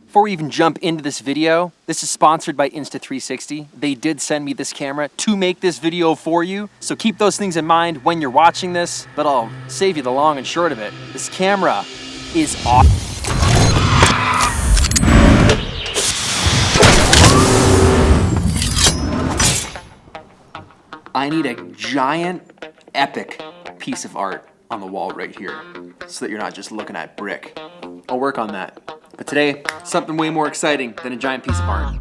Before we even jump into this video, this is sponsored by Insta360. They did send me this camera to make this video for you, so keep those things in mind when you're watching this, but I'll save you the long and short of it. This camera is awesome. I need a giant, epic piece of art on the wall right here, so that you're not just looking at brick. I'll work on that. But today, something way more exciting than a giant piece of art.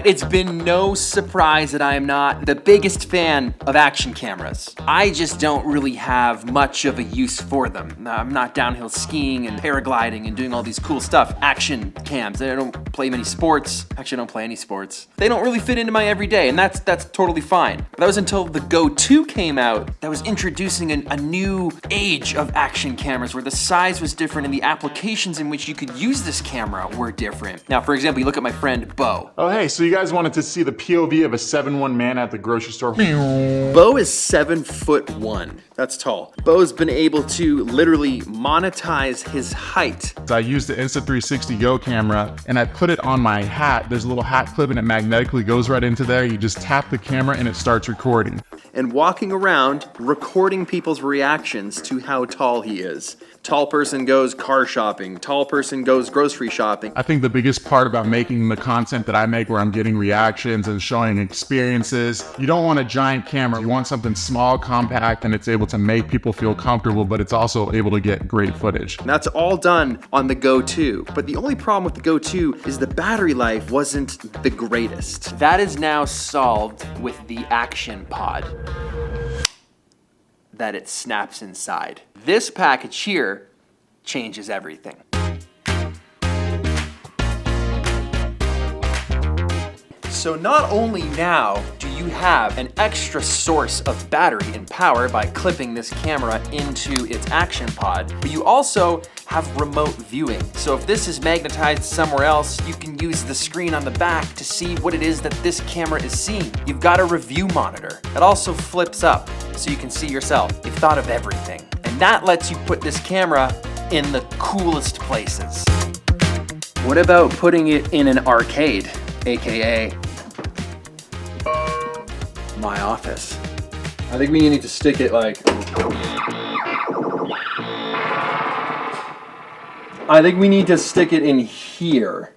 It's been no surprise that I am not the biggest fan of action cameras. I just don't really have much of a use for them. I'm not downhill skiing and paragliding and doing all these cool stuff. Action cams. I don't play many sports. Actually, I don't play any sports. They don't really fit into my everyday, and that's totally fine. But that was until the Goto came out that was introducing a new age of action cameras where the size was different and the applications in which you could use this camera were different. Now, for example, you look at my friend Bo. Oh, hey, so you guys wanted to see the POV of a 7'1" man at the grocery store? Bo is 7'1". That's tall. Bo's been able to literally monetize his height. I used the Insta360 Go camera and I put it on my hat. There's a little hat clip and it magnetically goes right into there. You just tap the camera and it starts recording. And walking around, recording people's reactions to how tall he is. Tall person goes car shopping. Tall person goes grocery shopping. I think the biggest part about making the content that I make where I'm getting reactions and showing experiences, you don't want a giant camera. You want something small, compact, and it's able to make people feel comfortable, but it's also able to get great footage. And that's all done on the Goto. But the only problem with the Goto is the battery life wasn't the greatest. That is now solved with the Action Pod that it snaps inside. This package here changes everything. So not only now do you have an extra source of battery and power by clipping this camera into its Action Pod, but you also have remote viewing. So if this is magnetized somewhere else, you can use the screen on the back to see what it is that this camera is seeing. You've got a review monitor that also flips up so you can see yourself. You've thought of everything. And that lets you put this camera in the coolest places. What about putting it in an arcade, AKA my office? I think we need to stick it like... I think we need to stick it in here.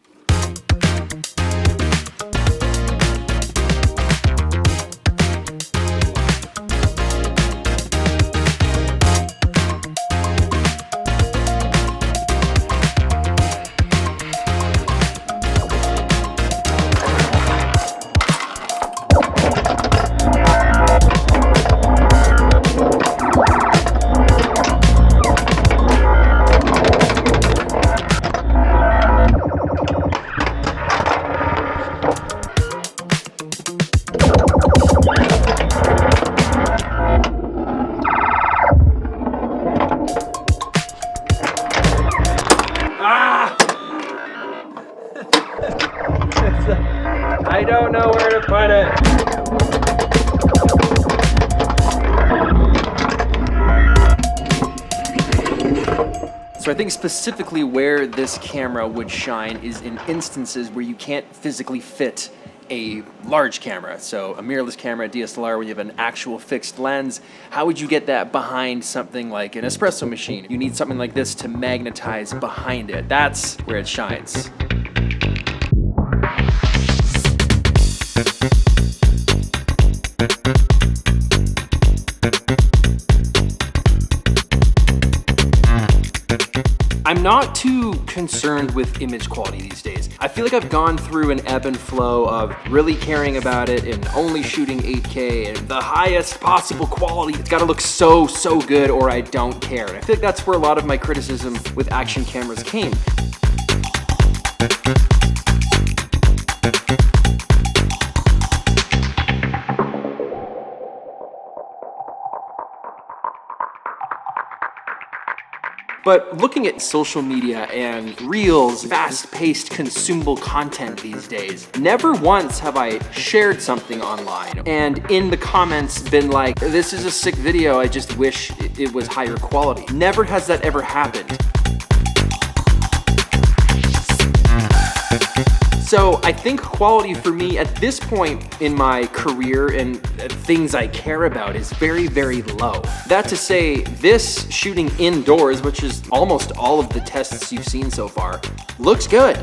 I don't know where to put it. So I think specifically where this camera would shine is in instances where you can't physically fit a large camera. So a mirrorless camera, DSLR, where you have an actual fixed lens. How would you get that behind something like an espresso machine? You need something like this to magnetize behind it. That's where it shines. I'm not too concerned with image quality these days. I feel like I've gone through an ebb and flow of really caring about it and only shooting 8K and the highest possible quality. It's gotta look so good or I don't care. And I feel like that's where a lot of my criticism with action cameras came. But looking at social media and reels, fast-paced consumable content these days, never once have I shared something online and in the comments been like, this is a sick video, I just wish it was higher quality. Never has that ever happened. So I think quality for me at this point in my career and things I care about is very, very low. That to say, this shooting indoors, which is almost all of the tests you've seen so far, looks good.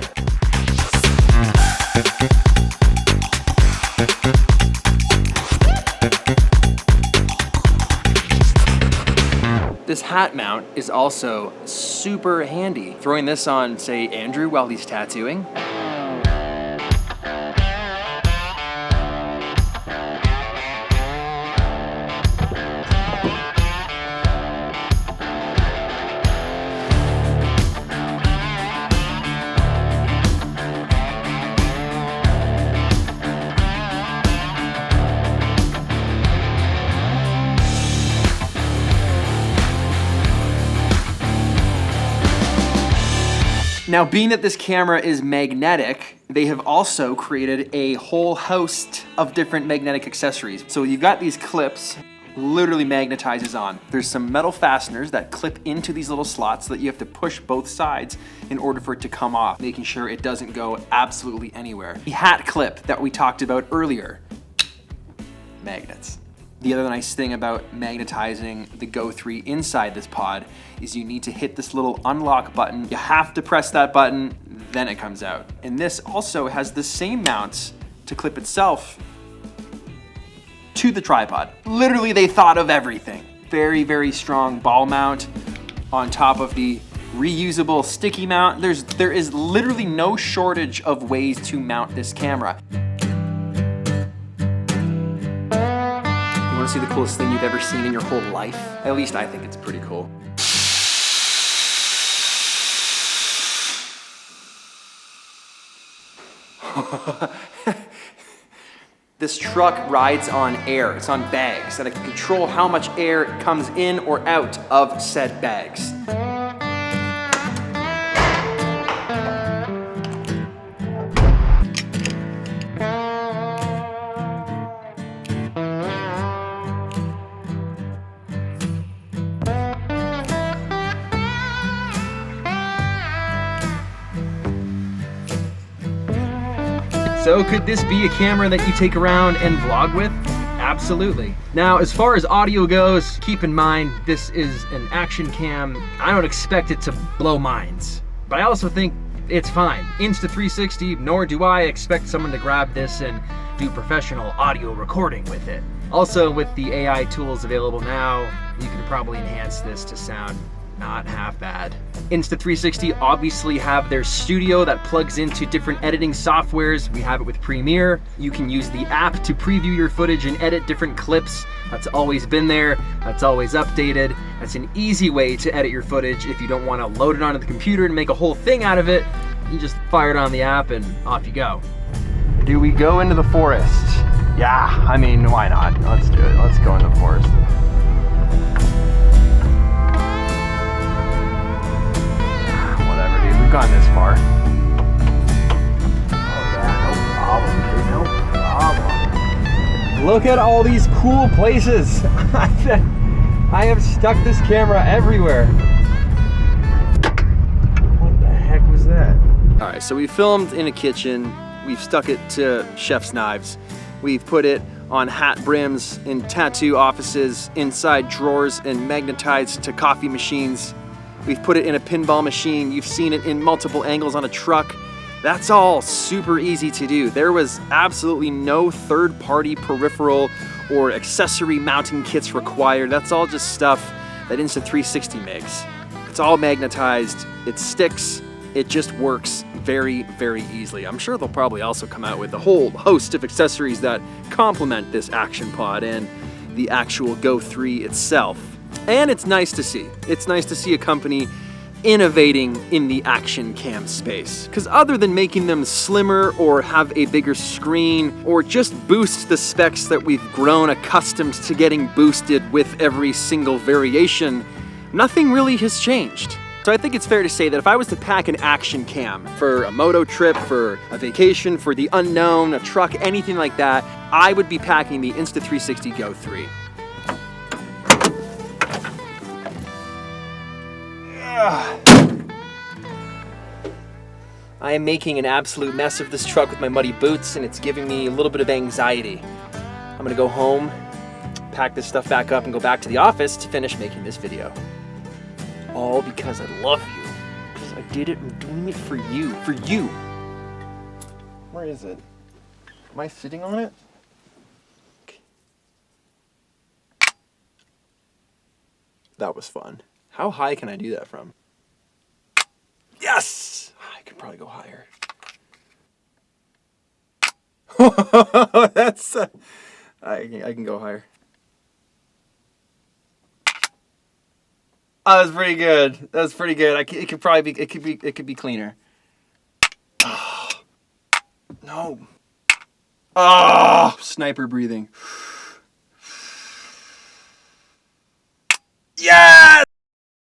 This hat mount is also super handy. Throwing this on, say, Andrew while he's tattooing. Now, being that this camera is magnetic, they have also created a whole host of different magnetic accessories. So you've got these clips, literally magnetizes on. There's some metal fasteners that clip into these little slots that you have to push both sides in order for it to come off, making sure it doesn't go absolutely anywhere. The hat clip that we talked about earlier, magnets. The other nice thing about magnetizing the Go 3 inside this pod is you need to hit this little unlock button. You have to press that button, then it comes out. And this also has the same mounts to clip itself to the tripod. Literally, they thought of everything. Very, very strong ball mount on top of the reusable sticky mount. There is literally no shortage of ways to mount this camera. See the coolest thing you've ever seen in your whole life? At least I think it's pretty cool. This truck rides on air. It's on bags, and I can control how much air comes in or out of said bags. So could this be a camera that you take around and vlog with? Absolutely. Now, as far as audio goes, keep in mind, this is an action cam. I don't expect it to blow minds, but I also think it's fine. Insta360, nor do I expect someone to grab this and do professional audio recording with it. Also, with the AI tools available now, you can probably enhance this to sound not half bad. Insta360 obviously have their studio that plugs into different editing softwares. We have it with Premiere. You can use the app to preview your footage and edit different clips. That's always been there. That's always updated. That's an easy way to edit your footage if you don't want to load it onto the computer and make a whole thing out of it. You just fire it on the app and off you go. Do we go into the forest? Yeah, I mean, why not? Let's do it. Let's go into the forest. We've gone this far. Oh yeah, no problem, dude, no problem. Look at all these cool places. I have stuck this camera everywhere. What the heck was that? All right, so we filmed in a kitchen. We've stuck it to chef's knives. We've put it on hat brims, in tattoo offices, inside drawers, and magnetized to coffee machines. We've put it in a pinball machine. You've seen it in multiple angles on a truck. That's all super easy to do. There was absolutely no third-party peripheral or accessory mounting kits required. That's all just stuff that Insta360 makes. It's all magnetized, it sticks, it just works very, very easily. I'm sure they'll probably also come out with a whole host of accessories that complement this action pod and the actual Go 3 itself. And it's nice to see. It's nice to see a company innovating in the action cam space. Because other than making them slimmer or have a bigger screen or just boost the specs that we've grown accustomed to getting boosted with every single variation, nothing really has changed. So I think it's fair to say that if I was to pack an action cam for a moto trip, for a vacation, for the unknown, a truck, anything like that, I would be packing the Insta360 Go 3. I am making an absolute mess of this truck with my muddy boots, and it's giving me a little bit of anxiety. I'm gonna go home, pack this stuff back up, and go back to the office to finish making this video. All because I love you. Because I did it, I'm doing it for you. For you! Where is it? Am I sitting on it? That was fun. How high can I do that from? Yes! I could probably go higher. That's... I can go higher. Oh, that's pretty good. That's pretty good. It could probably be... It could be cleaner. Oh, no. Oh, sniper breathing. Yes!